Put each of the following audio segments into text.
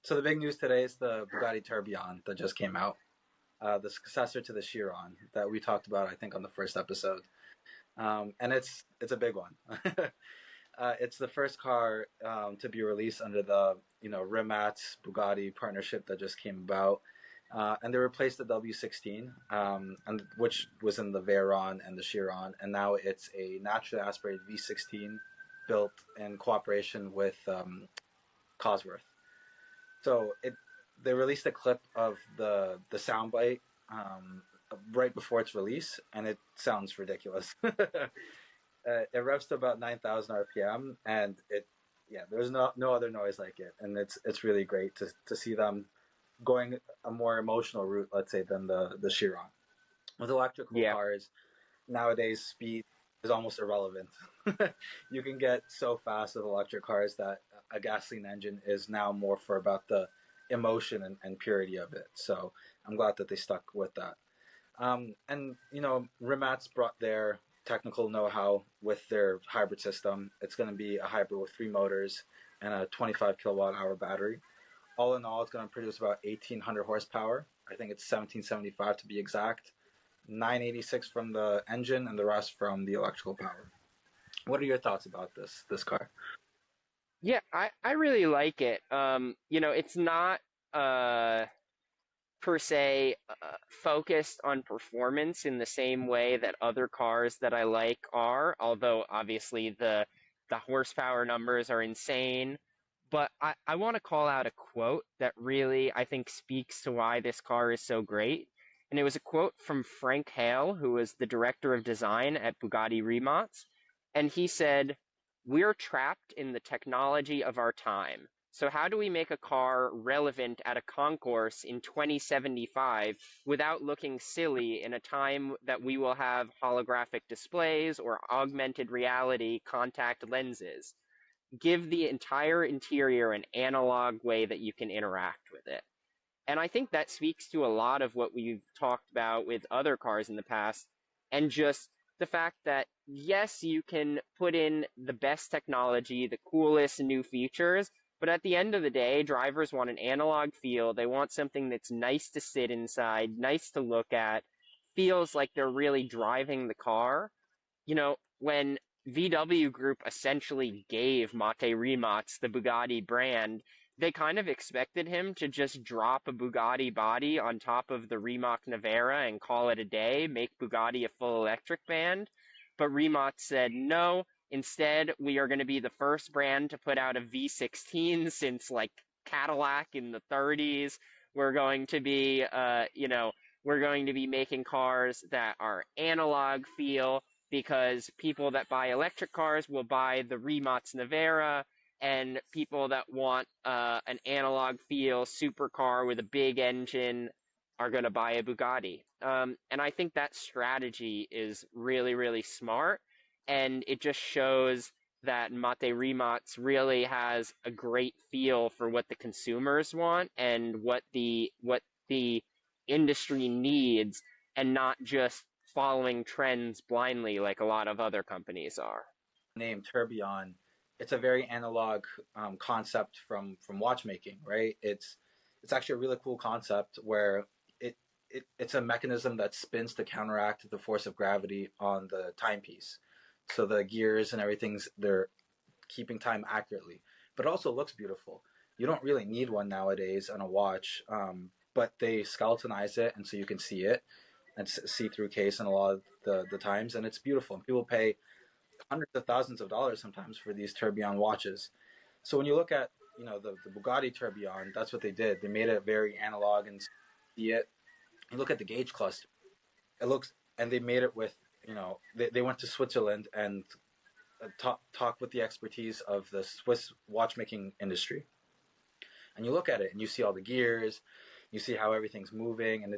So the big news today is the Bugatti Tourbillon that just came out, the successor to the Chiron that we talked about, I think, on the first episode. And it's a big one. It's the first car to be released under the Rimac Bugatti partnership that just came about, and they replaced the W16, and which was in the Veyron and the Chiron, and now it's a naturally aspirated V16 built in cooperation with Cosworth. So they released a clip of the soundbite right before its release, and it sounds ridiculous. It revs to about 9,000 RPM, and there's no other noise like it, and it's really great to see them going a more emotional route, let's say, than the Chiron. With electrical cars nowadays, speed is almost irrelevant. You can get so fast with electric cars that a gasoline engine is now more for about the emotion and purity of it. So I'm glad that they stuck with that. And Rimac brought their technical know-how with their hybrid system. It's going to be a hybrid with 3 motors and a 25 kilowatt hour battery. All in all, it's going to produce about 1,800 horsepower. I think it's 1,775 to be exact. 986 from the engine and the rest from the electrical power. What are your thoughts about this car? Yeah, I really like it. It's not per se focused on performance in the same way that other cars that I like are, although obviously the horsepower numbers are insane. But I want to call out a quote that really, I think, speaks to why this car is so great. And it was a quote from Frank Hale, who was the director of design at Bugatti Rimac. And he said, "We're trapped in the technology of our time. So how do we make a car relevant at a concourse in 2075 without looking silly in a time that we will have holographic displays or augmented reality contact lenses? Give the entire interior an analog way that you can interact with it." And I think that speaks to a lot of what we've talked about with other cars in the past, and just the fact that, yes, you can put in the best technology, the coolest new features, but at the end of the day, drivers want an analog feel. They want something that's nice to sit inside, nice to look at, feels like they're really driving the car. When VW Group essentially gave Mate Rimac the Bugatti brand, they kind of expected him to just drop a Bugatti body on top of the Rimac Nevera and call it a day, make Bugatti a full electric band. But Rimac said, no, instead we are going to be the first brand to put out a V16 since like Cadillac in the 30s. We're going to be, we're going to be making cars that are analog feel, because people that buy electric cars will buy the Rimac Nevera, and people that want an analog feel supercar with a big engine are going to buy a Bugatti. And I think that strategy is really, really smart, and it just shows that Mate Rimac really has a great feel for what the consumers want and what the industry needs, and not just following trends blindly like a lot of other companies are. Name Tourbillon, it's a very analog concept from watchmaking, right? It's actually a really cool concept where it's a mechanism that spins to counteract the force of gravity on the timepiece. So the gears and they're keeping time accurately, but it also looks beautiful. You don't really need one nowadays on a watch, but they skeletonize it, and so you can see it. And see-through case in a lot of the times, and it's beautiful. And people pay hundreds of thousands of dollars sometimes for these Tourbillon watches. So when you look at the Bugatti Tourbillon, that's what they did. They made it very analog and see it. You look at the gauge cluster, and they made it with they went to Switzerland and talk with the expertise of the Swiss watchmaking industry. And you look at it and you see all the gears, you see how everything's moving, and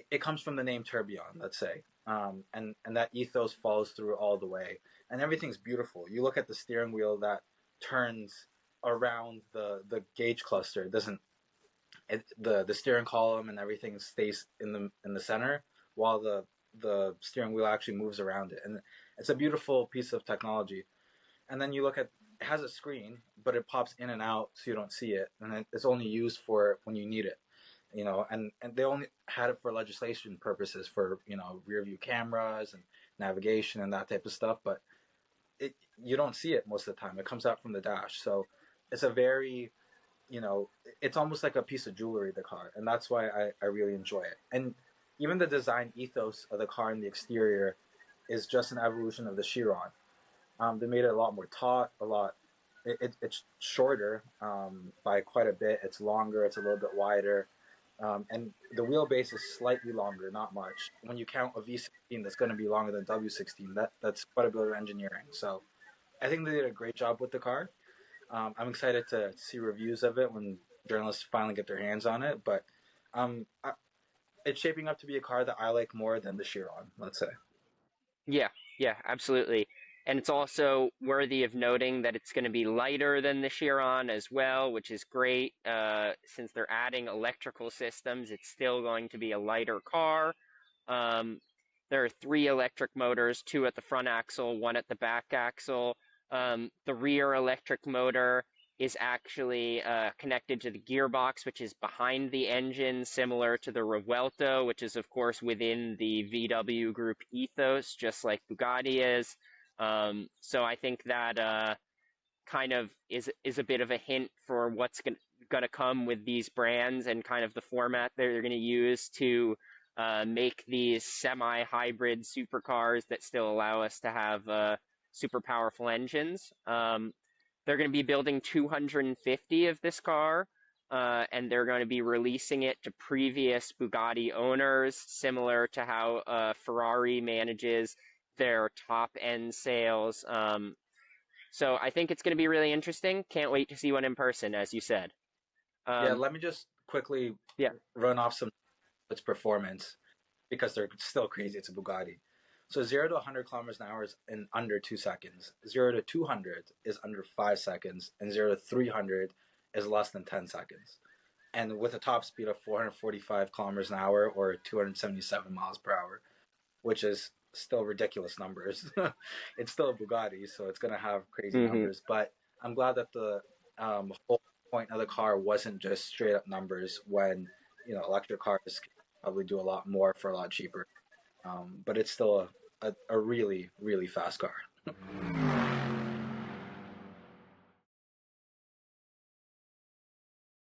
it comes from the name Tourbillon, let's say, and that ethos follows through all the way, and everything's beautiful. You look at the steering wheel that turns around the gauge cluster. It doesn't. The steering column and everything stays in the center, while the steering wheel actually moves around it, and it's a beautiful piece of technology. And then you look at it has a screen, but it pops in and out so you don't see it, and it's only used for when you need it. And they only had it for legislation purposes for rear view cameras and navigation and that type of stuff. But you don't see it most of the time. It comes out from the dash, so it's a very it's almost like a piece of jewelry, the car, and that's why I really enjoy it. And even the design ethos of the car and the exterior is just an evolution of the Chiron. They made it a lot more taut, a lot. It's shorter by quite a bit. It's longer. It's a little bit wider, and the wheelbase is slightly longer, not much. When you count a V16 that's going to be longer than W16, that's quite a bit of engineering. So I think they did a great job with the car. I'm excited to see reviews of it when journalists finally get their hands on it. But um, I, it's shaping up to be a car that I like more than the Chiron, let's say. Yeah, yeah, absolutely. And it's also worthy of noting that it's going to be lighter than the Chiron as well, which is great. Since they're adding electrical systems, it's still going to be a lighter car. Um, there are three electric motors, two at the front axle, one at the back axle. The rear electric motor is actually connected to the gearbox, which is behind the engine, similar to the Revuelto, which is, of course, within the VW group ethos, just like Bugatti is. So I think that kind of is a bit of a hint for what's going to come with these brands and kind of the format they're going to use to make these semi-hybrid supercars that still allow us to have super powerful engines. They're going to be building 250 of this car, and they're going to be releasing it to previous Bugatti owners, similar to how Ferrari manages their top end sales. So I think it's going to be really interesting. Can't wait to see one in person, as you said. Yeah, Um, let me just quickly yeah. run off some of its performance because they're still crazy. It's a Bugatti. So 0 to 100 kilometers an hour is in under 2 seconds. 0 to 200 is under 5 seconds, and 0 to 300 is less than 10 seconds. And with a top speed of 445 kilometers an hour or 277 miles per hour, which is still ridiculous numbers. It's still a Bugatti, so it's going to have crazy Hmm. numbers. But I'm glad that the whole point of the car wasn't just straight up numbers when electric cars can probably do a lot more for a lot cheaper. But it's still a really really fast car.